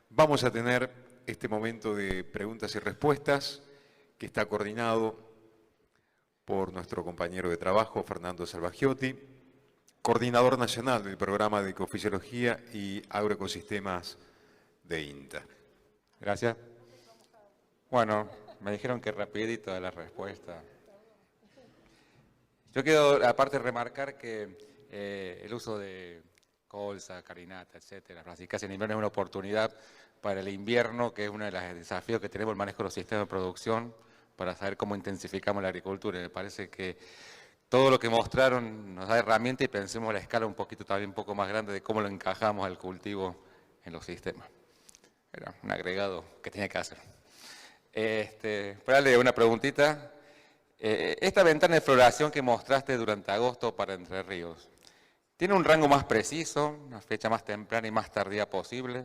Vamos a tener este momento de preguntas y respuestas que está coordinado por nuestro compañero de trabajo, Fernando Salvagiotti, coordinador nacional del programa de Ecofisiología y Agroecosistemas de INTA. Gracias. Bueno, me dijeron que rapidito la respuesta. Yo quiero, aparte, remarcar que el uso de colza, carinata, etcétera, casi en invierno es una oportunidad para el invierno, que es uno de los desafíos que tenemos el manejo de los sistemas de producción, para saber cómo intensificamos la agricultura. Me parece que todo lo que mostraron nos da herramienta y pensemos a la escala un poquito también un poco más grande de cómo lo encajamos al cultivo en los sistemas. Era un agregado que tenía que hacer. Para darle una preguntita. Esta ventana de floración que mostraste durante agosto para Entre Ríos, ¿tiene un rango más preciso, una fecha más temprana y más tardía posible?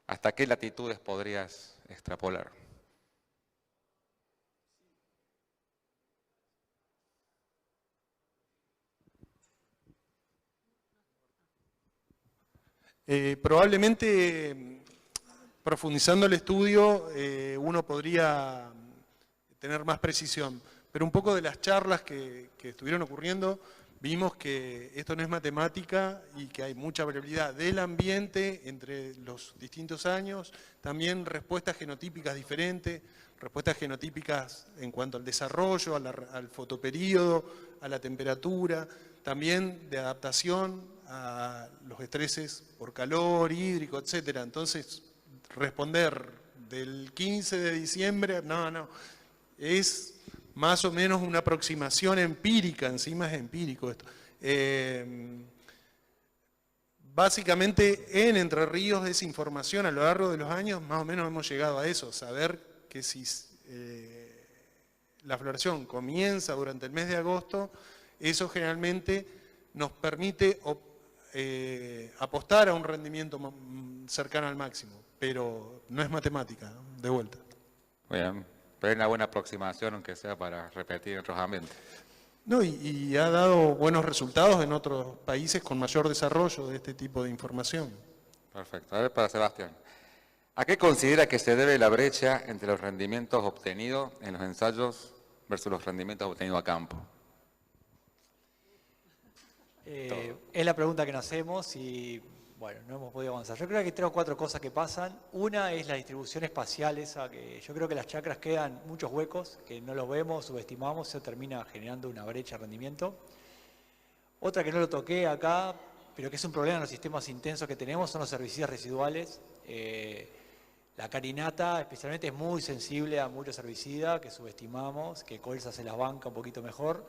¿Hasta qué latitudes podrías extrapolar? Probablemente, profundizando el estudio, uno podría tener más precisión, pero un poco de las charlas que estuvieron ocurriendo, vimos que esto no es matemática y que hay mucha variabilidad del ambiente entre los distintos años, también respuestas genotípicas diferentes, respuestas genotípicas en cuanto al desarrollo, al fotoperíodo, a la temperatura, también de adaptación a los estreses por calor, hídrico, etc. Entonces, responder del 15 de diciembre, no, es más o menos una aproximación empírica, encima es empírico esto. Básicamente en Entre Ríos esa información a lo largo de los años más o menos hemos llegado a eso, saber que si la floración comienza durante el mes de agosto, eso generalmente nos permite apostar a un rendimiento cercano al máximo, pero no es matemática, ¿no? De vuelta. Bien, pero es una buena aproximación, aunque sea para repetir en otros ambientes. No, y ha dado buenos resultados en otros países con mayor desarrollo de este tipo de información. Perfecto. A ver, para Sebastián. ¿A qué considera que se debe la brecha entre los rendimientos obtenidos en los ensayos versus los rendimientos obtenidos a campo? Es la pregunta que nos hacemos y, bueno, no hemos podido avanzar. Yo creo que hay 3 o 4 cosas que pasan. Una es la distribución espacial esa, que yo creo que las chacras quedan muchos huecos, que no los vemos, subestimamos, eso termina generando una brecha de rendimiento. Otra que no lo toqué acá, pero que es un problema en los sistemas intensos que tenemos, son los herbicidas residuales. La carinata especialmente es muy sensible a muchos herbicidas que subestimamos, que colza se las banca un poquito mejor.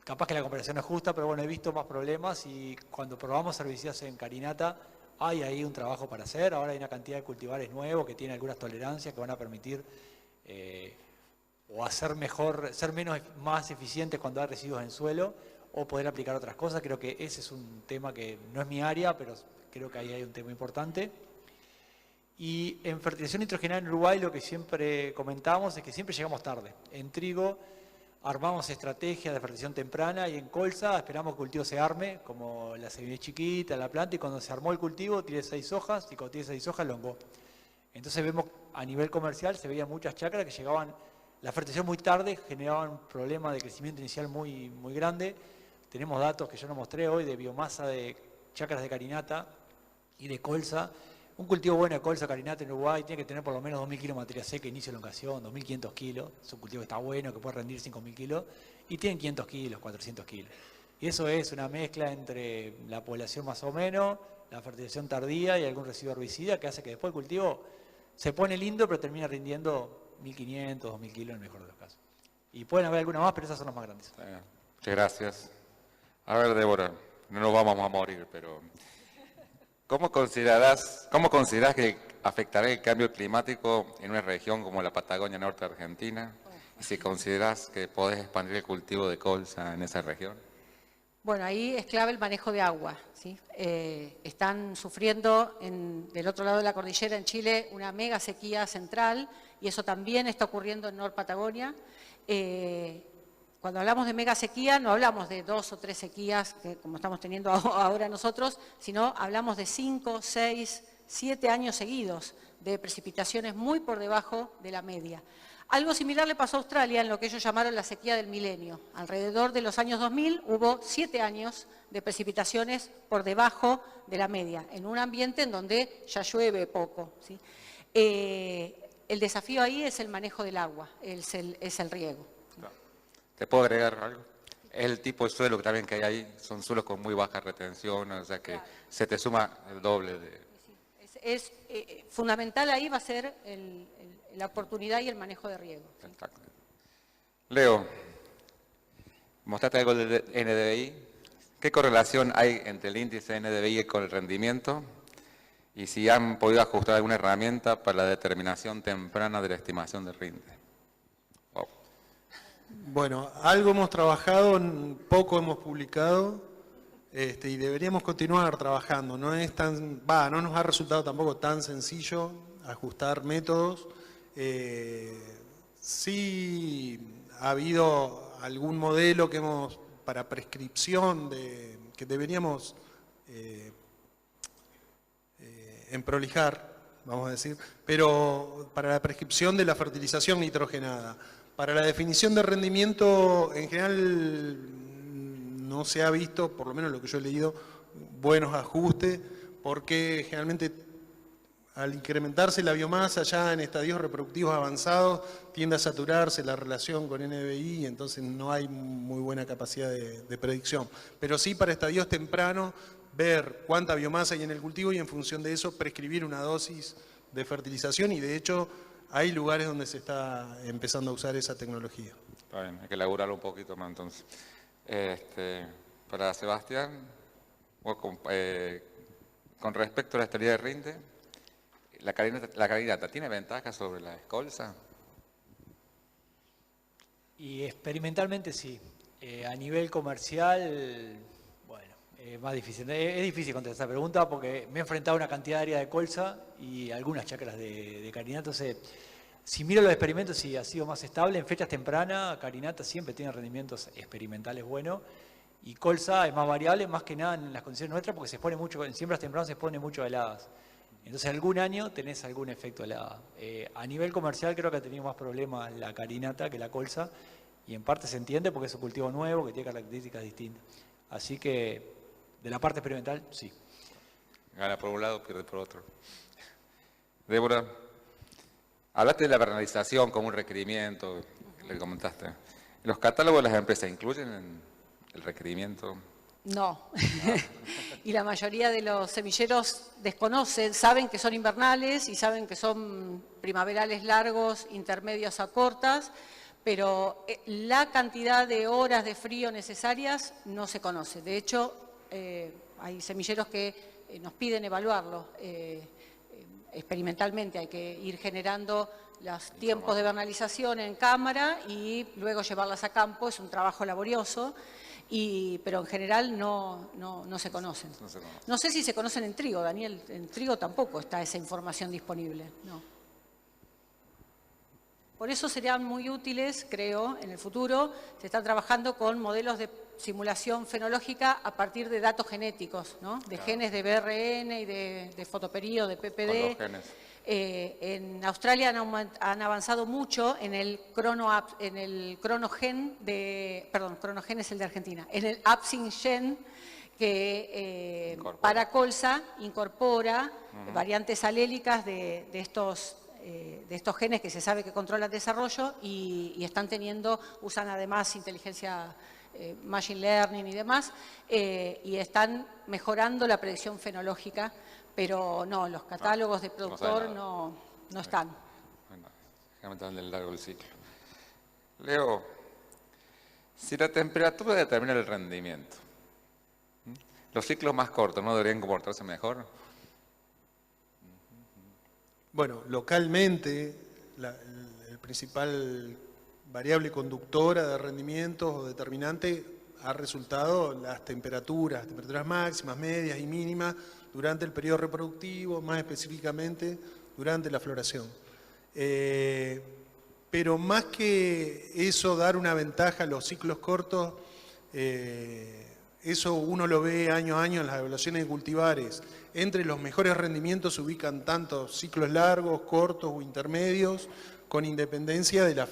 Capaz que la comparación no es justa, pero bueno, he visto más problemas y cuando probamos herbicidas en carinata hay ahí un trabajo para hacer. Ahora hay una cantidad de cultivares nuevos que tienen algunas tolerancias que van a permitir o hacer mejor, ser más eficientes cuando hay residuos en suelo o poder aplicar otras cosas. Creo que ese es un tema que no es mi área, pero creo que ahí hay un tema importante. Y en fertilización nitrogenada en Uruguay lo que siempre comentamos es que siempre llegamos tarde. En trigo armamos estrategias de fertilización temprana y en colza esperamos que el cultivo se arme, como la semilla chiquita, la planta, y cuando se armó el cultivo tiene 6 hojas y cuando tiene 6 hojas longó. Entonces vemos a nivel comercial, se veían muchas chacras que llegaban, la fertilización muy tarde, generaban un problema de crecimiento inicial muy grande. Tenemos datos que yo no mostré hoy de biomasa de chacras de carinata y de colza. Un cultivo bueno de colza carinata en Uruguay tiene que tener por lo menos 2.000 kilos de materia seca, inicio de elongación, 2.500 kilos. Es un cultivo que está bueno, que puede rendir 5.000 kilos. Y tienen 500 kilos, 400 kilos. Y eso es una mezcla entre la población más o menos, la fertilización tardía y algún residuo herbicida que hace que después el cultivo se pone lindo, pero termina rindiendo 1.500, 2.000 kilos en el mejor de los casos. Y pueden haber alguna más, pero esas son las más grandes. Muchas gracias. A ver, Débora, no nos vamos a morir, pero ¿cómo considerás que afectará el cambio climático en una región como la Patagonia Norte de Argentina? Y si considerás que podés expandir el cultivo de colza en esa región. Bueno, ahí es clave el manejo de agua, ¿sí? Están sufriendo del otro lado de la cordillera, en Chile, una mega sequía central, y eso también está ocurriendo en Nor Patagonia. Cuando hablamos de mega sequía, no hablamos de 2 o 3 sequías, como estamos teniendo ahora nosotros, sino hablamos de 5, 6 7 años seguidos de precipitaciones muy por debajo de la media. Algo similar le pasó a Australia en lo que ellos llamaron la sequía del milenio. Alrededor de los años 2000 hubo 7 años de precipitaciones por debajo de la media, en un ambiente en donde ya llueve poco, ¿sí? El desafío ahí es el manejo del agua, es el riego. ¿Te puedo agregar algo? El tipo de suelo que también que hay ahí, son suelos con muy baja retención, o sea que claro, se te suma el doble de... Fundamental ahí va a ser la oportunidad y el manejo de riego. ¿Sí? Exacto. Leo, mostraste algo del NDVI. ¿Qué correlación hay entre el índice NDVI con el rendimiento? Y si han podido ajustar alguna herramienta para la determinación temprana de la estimación de rinde. Wow. Bueno, algo hemos trabajado, poco hemos publicado, y deberíamos continuar trabajando. No nos ha resultado tampoco tan sencillo ajustar métodos. Sí ha habido algún modelo que para prescripción que deberíamos emprolijar, vamos a decir, pero para la prescripción de la fertilización nitrogenada. Para la definición de rendimiento, en general, no se ha visto, por lo menos lo que yo he leído, buenos ajustes, porque generalmente al incrementarse la biomasa ya en estadios reproductivos avanzados, tiende a saturarse la relación con NBI, y entonces no hay muy buena capacidad de predicción. Pero sí para estadios tempranos, ver cuánta biomasa hay en el cultivo y en función de eso prescribir una dosis de fertilización, y de hecho hay lugares donde se está empezando a usar esa tecnología. Está bien, hay que elaborarlo un poquito más entonces. Para Sebastián, con respecto a la estabilidad de rinde, ¿la carinata tiene ventaja sobre la escolza? Y experimentalmente sí. A nivel comercial, bueno, es más difícil. Es difícil contestar esta pregunta porque me he enfrentado a una cantidad de área de colza y algunas chacras de carinata. Entonces, si miro los experimentos, sí ha sido más estable. En fechas tempranas, carinata siempre tiene rendimientos experimentales buenos. Y colza es más variable, más que nada en las condiciones nuestras, porque se expone mucho, en siembras tempranas se expone mucho a heladas. Entonces, algún año tenés algún efecto helada. A nivel comercial creo que ha tenido más problemas la carinata que la colza, y en parte se entiende porque es un cultivo nuevo que tiene características distintas. Así que, de la parte experimental, sí. Gana por un lado, pierde por otro. Débora, hablaste de la vernalización como un requerimiento, le comentaste. ¿Los catálogos de las empresas incluyen el requerimiento? No. Y la mayoría de los semilleros desconocen, saben que son invernales y saben que son primaverales largos, intermedios a cortas, pero la cantidad de horas de frío necesarias no se conoce. De hecho, hay semilleros que nos piden evaluarlo experimentalmente. Hay que ir generando los tiempos de vernalización en cámara y luego llevarlas a campo. Es un trabajo laborioso, pero en general no se conocen. No sé si se conocen en trigo, Daniel. En trigo tampoco está esa información disponible. No. Por eso serían muy útiles, creo, en el futuro. Se están trabajando con modelos de simulación fenológica a partir de datos genéticos, ¿no? De genes de BRN y de fotoperíodo, de PPD. Con los genes. En Australia han avanzado mucho en el cronogen cronogen es el de Argentina, en el Apsin gen, que para colza incorpora variantes alélicas de estos genes que se sabe que controlan el desarrollo y usan además inteligencia, machine learning y demás, y están mejorando la predicción fenológica, pero no, los catálogos de productor no están. Bueno, déjame entrar en el largo del ciclo. Leo, si la temperatura determina el rendimiento, ¿los ciclos más cortos no deberían comportarse mejor? Bueno, localmente, el principal variable conductora de rendimientos o determinante ha resultado las temperaturas máximas, medias y mínimas durante el periodo reproductivo, más específicamente durante la floración. Pero más que eso, dar una ventaja a los ciclos cortos, es eso uno lo ve año a año en las evaluaciones de cultivares. Entre los mejores rendimientos se ubican tanto ciclos largos, cortos o intermedios, con independencia de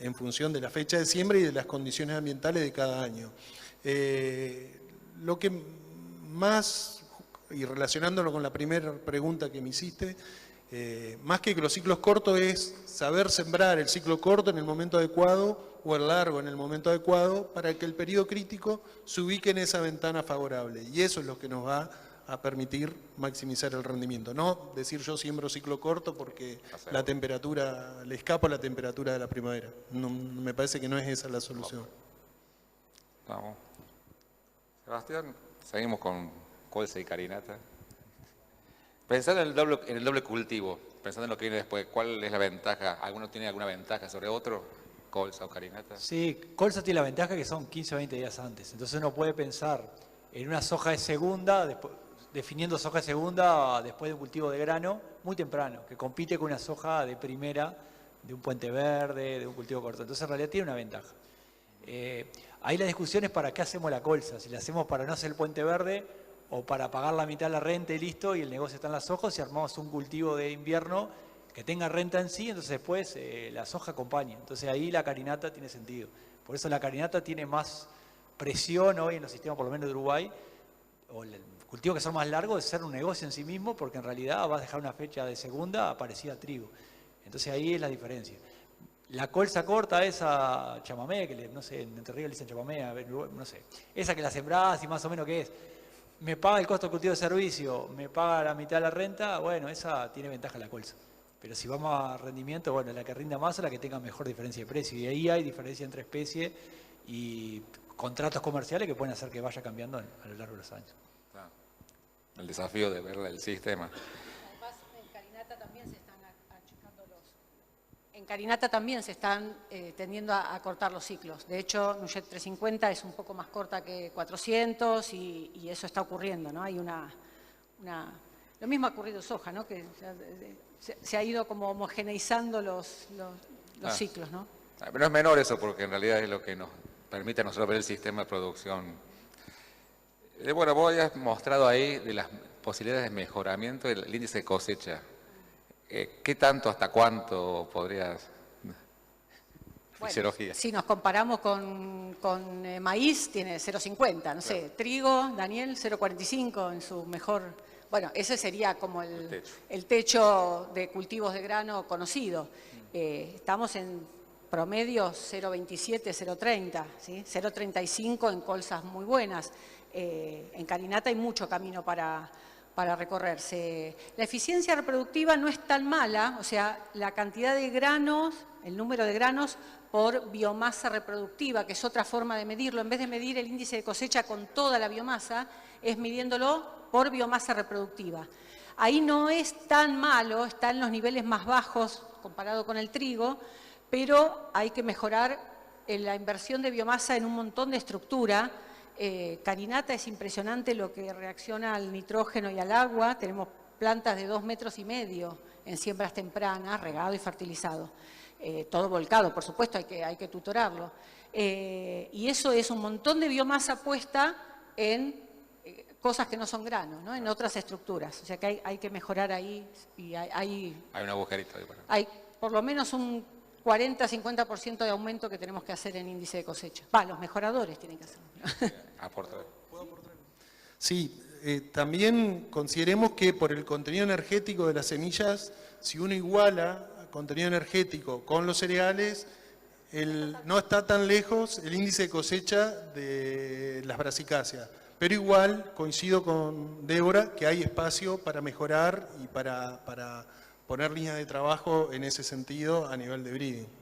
en función de la fecha de siembra y de las condiciones ambientales de cada año. Lo que más, y relacionándolo con la primera pregunta que me hiciste, más que los ciclos cortos es saber sembrar el ciclo corto en el momento adecuado o el largo en el momento adecuado para que el periodo crítico se ubique en esa ventana favorable. Y eso es lo que nos va a permitir maximizar el rendimiento. No decir yo siembro ciclo corto porque la temperatura, le escapo a la temperatura de la primavera. No, me parece que no es esa la solución. Vamos. Sebastián, seguimos con colza y carinata. Pensando en el doble cultivo, pensando en lo que viene después, ¿cuál es la ventaja? ¿Alguno tiene alguna ventaja sobre otro? ¿Colza o carinata? Sí, colza tiene la ventaja que son 15 o 20 días antes. Entonces uno puede pensar en una soja de segunda, definiendo soja de segunda después de un cultivo de grano muy temprano, que compite con una soja de primera, de un puente verde, de un cultivo corto. Entonces en realidad tiene una ventaja. Ahí la discusión es para qué hacemos la colza, si la hacemos para no hacer el puente verde o para pagar la mitad de la renta y listo, y el negocio está en la soja, o si armamos un cultivo de invierno que tenga renta en sí, entonces después la soja acompaña. Entonces ahí la carinata tiene sentido. Por eso la carinata tiene más presión hoy en los sistemas, por lo menos de Uruguay, o el cultivo que son más largos, de ser un negocio en sí mismo, porque en realidad va a dejar una fecha de segunda parecida a trigo. Entonces ahí es la diferencia. La colza corta, esa chamamé, que no sé, en Entre Ríos le dicen chamamé, no sé, esa que la sembrás y más o menos qué es, me paga el costo de cultivo de servicio, me paga la mitad de la renta, bueno, esa tiene ventaja la colza. Pero si vamos a rendimiento, bueno, la que rinda más es la que tenga mejor diferencia de precio. Y ahí hay diferencia entre especies y contratos comerciales que pueden hacer que vaya cambiando a lo largo de los años. Claro. El desafío de ver el sistema. Además, en carinata también se están achicando en carinata también se están tendiendo a cortar los ciclos. De hecho, Nujet 350 es un poco más corta que 400 y eso está ocurriendo, ¿no? Hay lo mismo ha ocurrido en soja, ¿no? Que se ha ido como homogeneizando los ciclos, ¿no? Pero es menor eso, porque en realidad es lo que nos permite a nosotros ver el sistema de producción. Bueno, vos has mostrado ahí de las posibilidades de mejoramiento del índice de cosecha. ¿Qué tanto, hasta cuánto podrías...? Bueno, si nos comparamos con maíz, tiene 0,50, no sé, trigo, Daniel, 0,45 en su mejor... Bueno, ese sería como el techo de cultivos de grano conocido. Estamos en promedio 0,27, 0,30, ¿sí? 0,35 en colzas muy buenas. En carinata hay mucho camino para recorrerse. La eficiencia reproductiva no es tan mala, o sea, la cantidad de granos, el número de granos por biomasa reproductiva, que es otra forma de medirlo. En vez de medir el índice de cosecha con toda la biomasa, es midiéndolo por biomasa reproductiva. Ahí no es tan malo, está en los niveles más bajos comparado con el trigo, pero hay que mejorar la inversión de biomasa en un montón de estructura. Carinata es impresionante lo que reacciona al nitrógeno y al agua. Tenemos plantas de 2,5 metros en siembras tempranas, regado y fertilizado. Todo volcado, por supuesto, hay que tutorarlo. Y eso es un montón de biomasa puesta en cosas que no son granos, ¿no? En otras estructuras. O sea que hay que mejorar ahí. Y hay un agujerito ahí. Hay por lo menos un 40-50% de aumento que tenemos que hacer en índice de cosecha. Los mejoradores tienen que hacerlo. ¿Puedo aportar? Sí, también consideremos que por el contenido energético de las semillas, si uno iguala el contenido energético con los cereales, no está tan lejos el índice de cosecha de las brasicáceas. Pero igual coincido con Débora que hay espacio para mejorar y para poner líneas de trabajo en ese sentido a nivel de breeding.